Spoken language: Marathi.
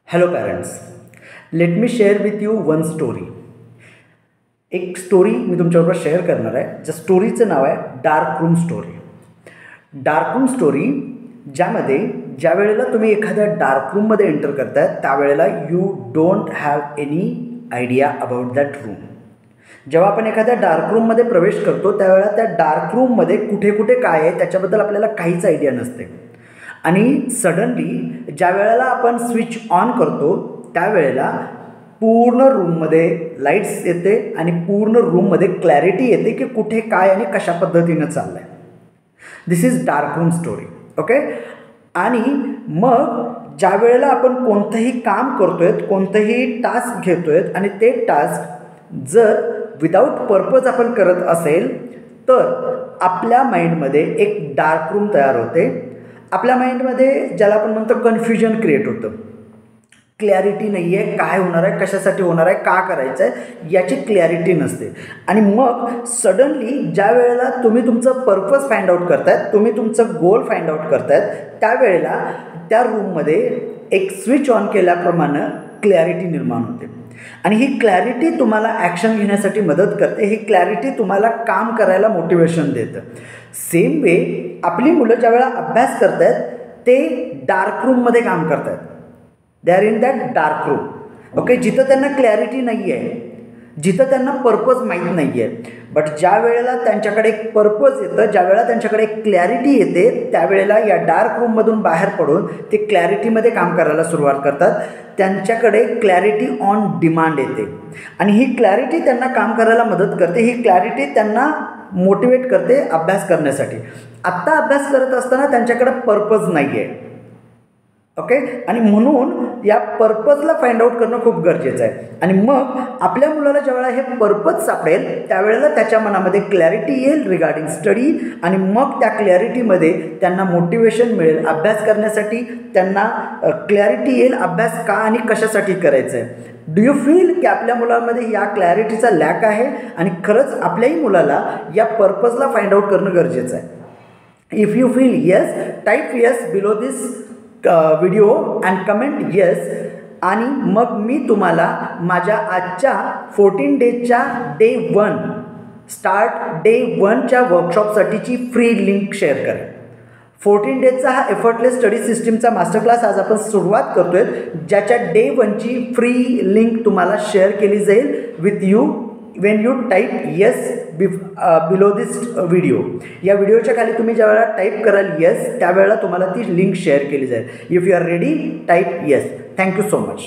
Hello parents, let me share with you one story. एक स्टोरी मी तुमच्याबरोबर शेअर करणार आहे. ज्या स्टोरीचं नाव आहे dark room story. Dark room story ज्यामध्ये ज्या वेळेला तुम्ही एखाद्या डार्क रूममध्ये एंटर करताय त्यावेळेला you don't have any idea about that room. जेव्हा आपण एखाद्या डार्क रूममध्ये प्रवेश करतो त्यावेळेला त्या डार्क रूममध्ये कुठे कुठे काय आहे त्याच्याबद्दल आपल्याला काहीच आयडिया नसते. आणि सडनली ज्या वेळेला आपण स्विच ऑन करतो त्यावेळेला पूर्ण रूममध्ये लाईट्स येते आणि पूर्ण रूममध्ये क्लॅरिटी येते की कुठे काय आणि कशा पद्धतीनं चाललं आहे. This is dark room story. Okay. आणि मग ज्या वेळेला आपण कोणतंही काम करतो आहे, कोणतंही टास्क घेतो आहे आणि ते टास्क जर विदाऊट पर्पज आपण करत असेल तर आपल्या माइंडमध्ये एक डार्क रूम तयार होते. आपल्या माइंडमध्ये ज्याला आपण म्हणतो कन्फ्युजन क्रिएट होतं. क्लॅरिटी नाही आहे, काय होणार आहे, कशासाठी होणार आहे, का करायचं आहे याची क्लॅरिटी नसते. आणि मग सडनली ज्या वेळेला तुम्ही तुमचं पर्पज फाइंड आउट करतायत, तुम्ही तुमचं गोल फाइंड आउट करतायत त्यावेळेला त्या रूममध्ये एक स्विच ऑन केल्याप्रमाणे क्लॅरिटी निर्माण होते. आणि ही क्लॅरिटी तुम्हाला ॲक्शन घेण्यासाठी मदत करते. ही क्लॅरिटी तुम्हाला काम करायला मोटिवेशन देतं. सेम वे आपली मुलं ज्या वेळेला अभ्यास करत आहेत ते डार्क रूममध्ये काम करत आहेत. They are in that dark room. Okay. जिथं त्यांना क्लॅरिटी नाही आहे, जिथं त्यांना पर्पज माहीत नाही आहे. बट ज्या वेळेला त्यांच्याकडे एक पर्पज येतं, ज्या वेळेला त्यांच्याकडे एक क्लॅरिटी येते त्यावेळेला या डार्क रूममधून बाहेर पडून ते क्लॅरिटीमध्ये काम करायला सुरुवात करतात. त्यांच्याकडे क्लॅरिटी ऑन डिमांड येते आणि ही क्लॅरिटी त्यांना काम करायला मदत करते. ही क्लॅरिटी त्यांना मोटिवेट करते अभ्यास करण्यासाठी. आत्ता अभ्यास करत असताना त्यांच्याकडे पर्पज नाही आहे. ओके. आणि म्हणून या पर्पजला फाइंड आउट करणं खूप गरजेचं आहे. आणि मग आपल्या मुलाला ज्यावेळेला हे पर्पज सापडेल त्यावेळेला त्याच्या मनामध्ये क्लॅरिटी येईल रिगार्डिंग स्टडी आणि मग त्या क्लॅरिटीमध्ये त्यांना मोटिवेशन मिळेल अभ्यास करण्यासाठी. त्यांना क्लॅरिटी येईल अभ्यास का आणि कशासाठी करायचं आहे. डू यू फील की आपल्या मुलांमध्ये या क्लॅरिटीचा लॅक आहे आणि खरंच आपल्याही मुलाला या पर्पजला फाइंड आउट करणं गरजेचं आहे. If you feel yes, type yes below this video and comment yes. आणि मग मी तुम्हाला माझ्या आजच्या 14 डेजच्या डे 1 स्टार्ट डे 1च्या वर्कशॉपसाठीची फ्री लिंक शेअर करेन. 14 डेजचा हा एफर्टलेस स्टडी सिस्टीमचा मास्टर क्लास आज आपण सुरुवात करतो आहे, ज्याच्या डे 1ची फ्री लिंक तुम्हाला शेअर केली जाईल with you when you type yes below this video. या व्हिडिओच्या खाली तुम्ही ज्यावेळेला टाईप कराल येस त्यावेळेला तुम्हाला ती लिंक शेअर केली जाईल. If you are ready, type yes. Thank you so much.